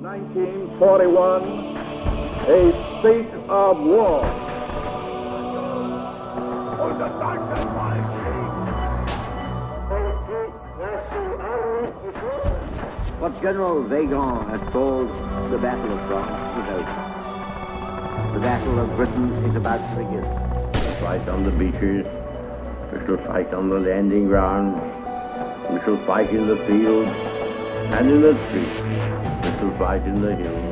1941, a state of war. What General Weygand has called the Battle of France is over. The Battle of Britain is about to begin. We shall fight on the beaches, we shall fight on the landing grounds, we shall fight in the fields and in the streets, we shall fight in the hills.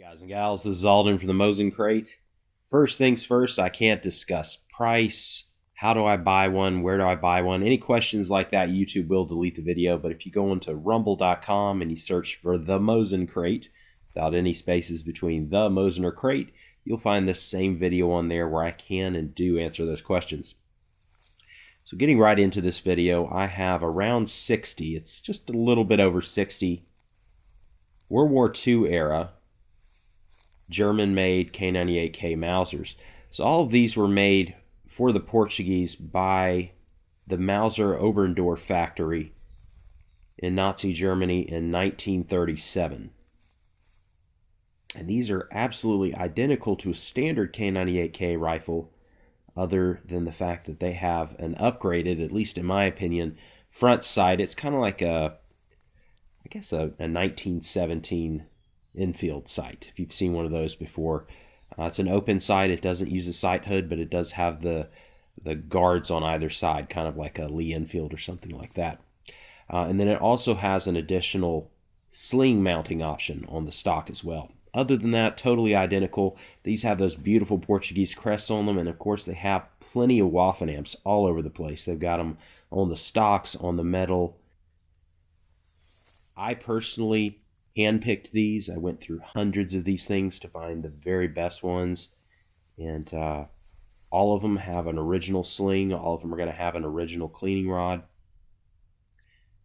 Guys and gals, this is Alden from the Mosin Crate. First things first, I can't discuss price. How do I buy one? Where do I buy one? Any questions like that, YouTube will delete the video. But if you go into rumble.com and you search for the Mosin Crate, without any spaces between the Mosin or Crate, you'll find this same video on there where I can and do answer those questions. So getting right into this video, I have around 60. It's just a little bit over 60 World War II era German-made K98K Mausers. So all of these were made for the Portuguese by the Mauser Oberndorf factory in Nazi Germany in 1937. And these are absolutely identical to a standard K98K rifle, other than the fact that they have an upgraded, at least in my opinion, front sight. It's kind of like a 1917 infield sight, if you've seen one of those before. It's an open sight. It doesn't use a sight hood, but it does have the guards on either side, kind of like a Lee Enfield or something like that. And then it also has an additional sling mounting option on the stock as well. Other than that, totally identical. These have those beautiful Portuguese crests on them, and of course they have plenty of Waffen amps all over the place. They've got them on the stocks, on the metal. I personally handpicked these. I went through hundreds of these things to find the very best ones, and all of them have an original sling. All of them are going to have an original cleaning rod.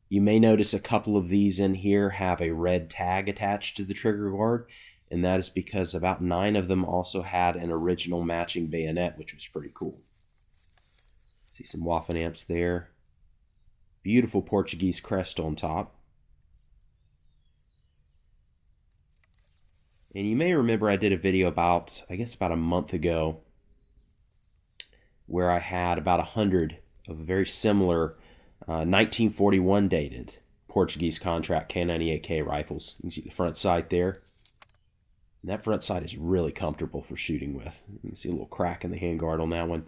You may notice a couple of these in here have a red tag attached to the trigger guard, and that is because about 9 of them also had an original matching bayonet, which was pretty cool. See some Waffen amps there. Beautiful Portuguese crest on top. And you may remember I did a video about a month ago, where I had about 100 of very similar 1941 dated Portuguese contract K98K rifles. You can see the front sight there. And that front sight is really comfortable for shooting with. You can see a little crack in the handguard on that one.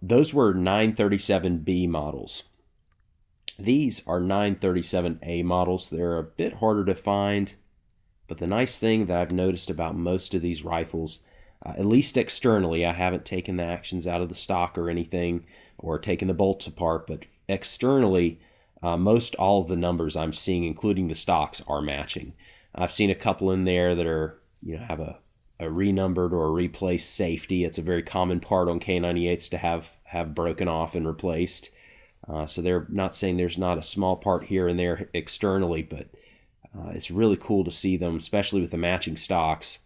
Those were 937B models. These are 937A models. They're a bit harder to find. But the nice thing that I've noticed about most of these rifles, at least externally, I haven't taken the actions out of the stock or anything, or taken the bolts apart, but externally, most all of the numbers I'm seeing, including the stocks, are matching. I've seen a couple in there that are, have a renumbered or a replaced safety. It's a very common part on K98s to have broken off and replaced. So they're not saying there's not a small part here and there externally, but it's really cool to see them, especially with the matching stocks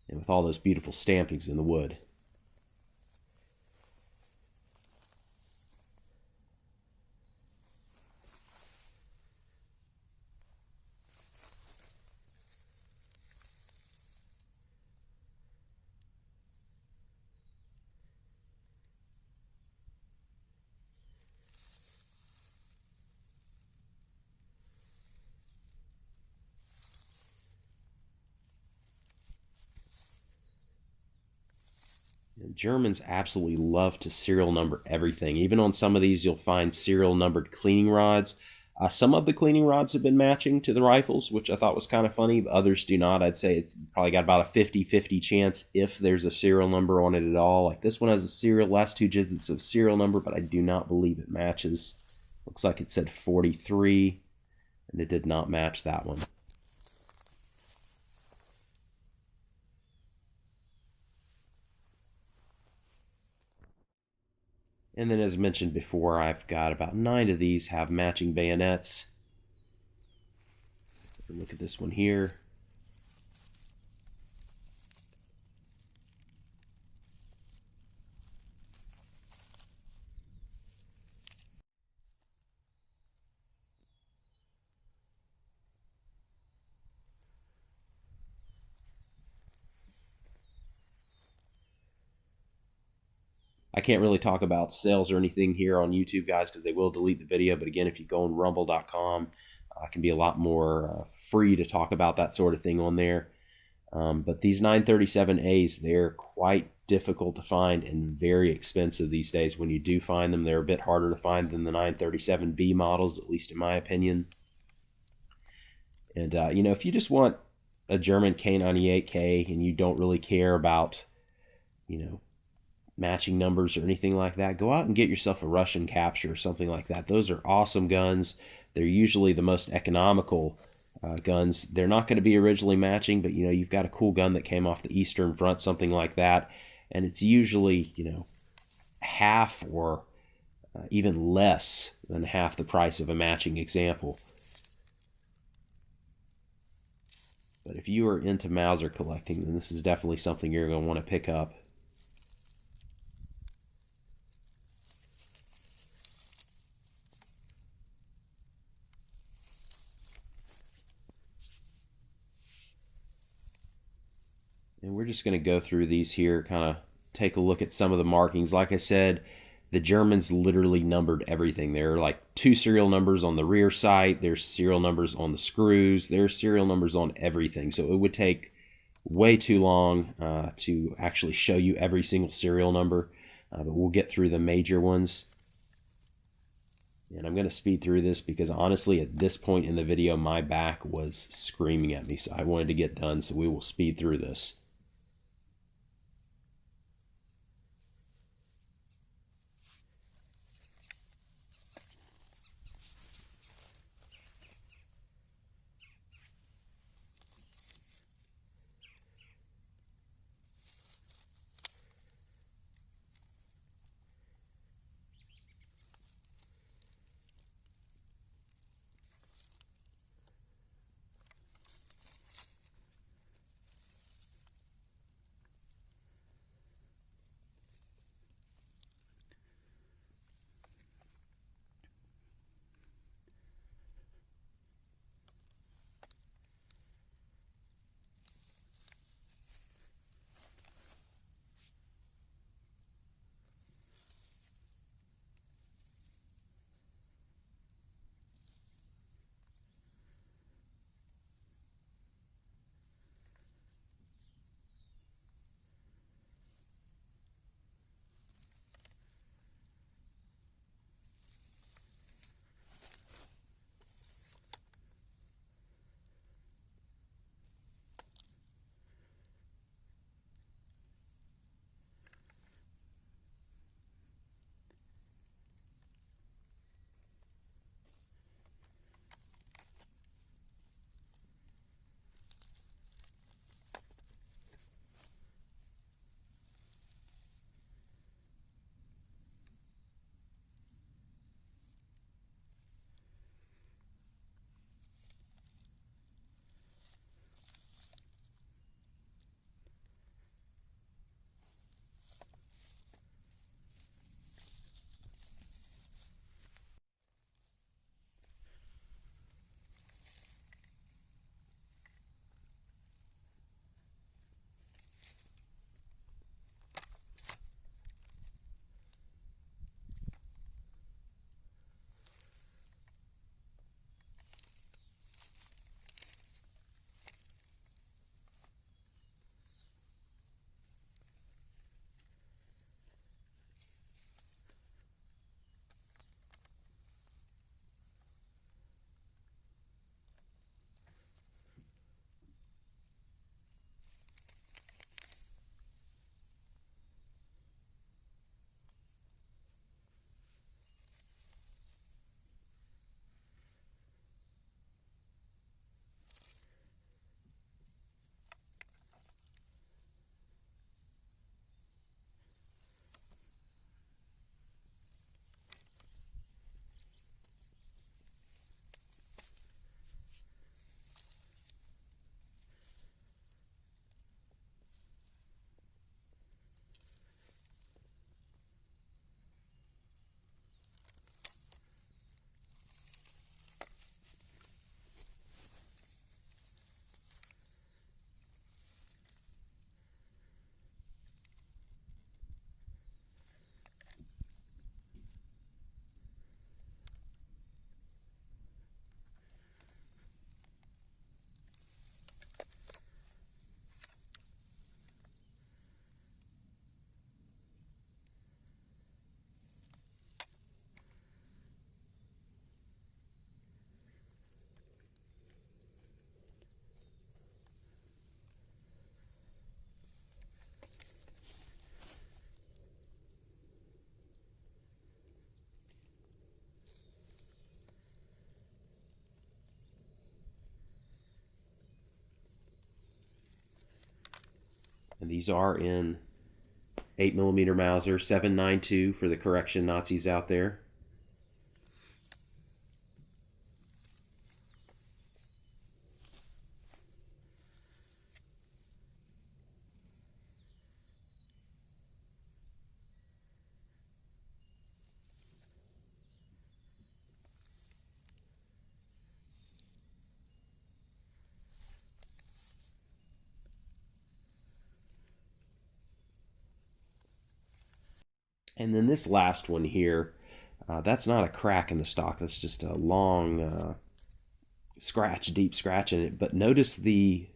and with all those beautiful stampings in the wood. Germans absolutely love to serial number everything. Even on some of these, you'll find serial numbered cleaning rods. Some of the cleaning rods have been matching to the rifles, which I thought was kind of funny, but others do not. I'd say it's probably got about a 50-50 chance if there's a serial number on it at all. Like this one has a serial, last 2 digits of serial number, but I do not believe it matches. Looks like it said 43, and it did not match that one. And then as mentioned before, I've got about 9 of these have matching bayonets. Look at this one here. I can't really talk about sales or anything here on YouTube, guys, because they will delete the video. But again, if you go on rumble.com, I can be a lot more free to talk about that sort of thing on there. But these 937As, they're quite difficult to find and very expensive these days. When you do find them, they're a bit harder to find than the 937B models, at least in my opinion. And, you know, if you just want a German K98K and you don't really care about, you know, matching numbers or anything like that, go out and get yourself a Russian Capture or something like that. Those are awesome guns. They're usually the most economical guns. They're not going to be originally matching, but you know, you've got a cool gun that came off the Eastern Front, something like that, and it's usually, you know, half or even less than half the price of a matching example. But if you are into Mauser collecting, then this is definitely something you're going to want to pick up. And we're just going to go through these here, kind of take a look at some of the markings. Like I said, the Germans literally numbered everything. There are like 2 serial numbers on the rear sight. There's serial numbers on the screws. There's serial numbers on everything. So it would take way too long to actually show you every single serial number. But we'll get through the major ones. And I'm going to speed through this because honestly, at this point in the video, my back was screaming at me. So I wanted to get done. So we will speed through this. And these are in 8mm Mauser, 7.92 for the correction Nazis out there. And then this last one here, that's not a crack in the stock. That's just a long scratch, deep scratch in it. But notice the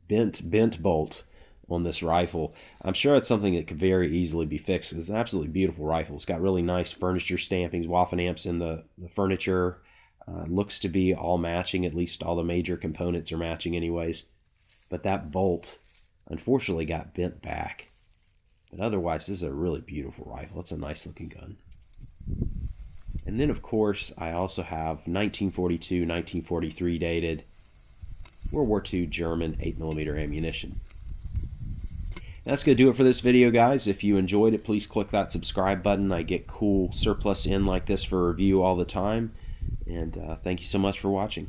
bent bolt on this rifle. I'm sure it's something that could very easily be fixed. It's an absolutely beautiful rifle. It's got really nice furniture stampings, waffen amps in the furniture. Looks to be all matching. At least all the major components are matching anyways. But that bolt, unfortunately, got bent back. But otherwise, this is a really beautiful rifle. It's a nice looking gun. And then, of course, I also have 1942, 1943 dated World War II German 8mm ammunition. That's going to do it for this video, guys. If you enjoyed it, please click that subscribe button. I get cool surplus in like this for review all the time. And thank you so much for watching.